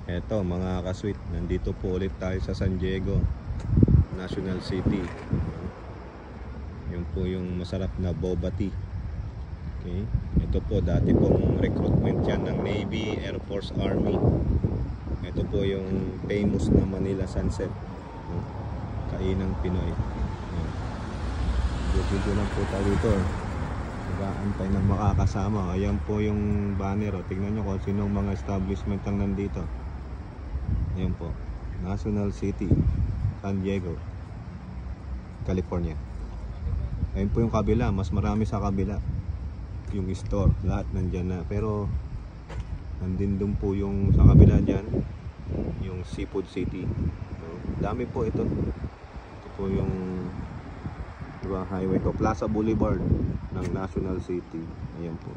Eto mga kasweet, nandito po ulit tayo sa San Diego National City. Yun po yung masarap na boba tea. Okay. Ito po dati pong recruitment yan ng Navy, Air Force, Army. Ito po yung famous na Manila Sunset, kainang Pinoy. Dito lang po tayo dito, nag-aantay ng makakasama. Ayan po yung banner, tingnan nyo kung sinong mga establishment ang nandito. Ayan po, National City, San Diego, California. Ayan po yung kabila, mas marami sa kabila. Yung store, lahat nandyan na. Pero nandun dun po yung sa kabila dyan, yung Seafood City. So, dami po ito. Ito po yung highway to Plaza Boulevard ng National City. Ayan po.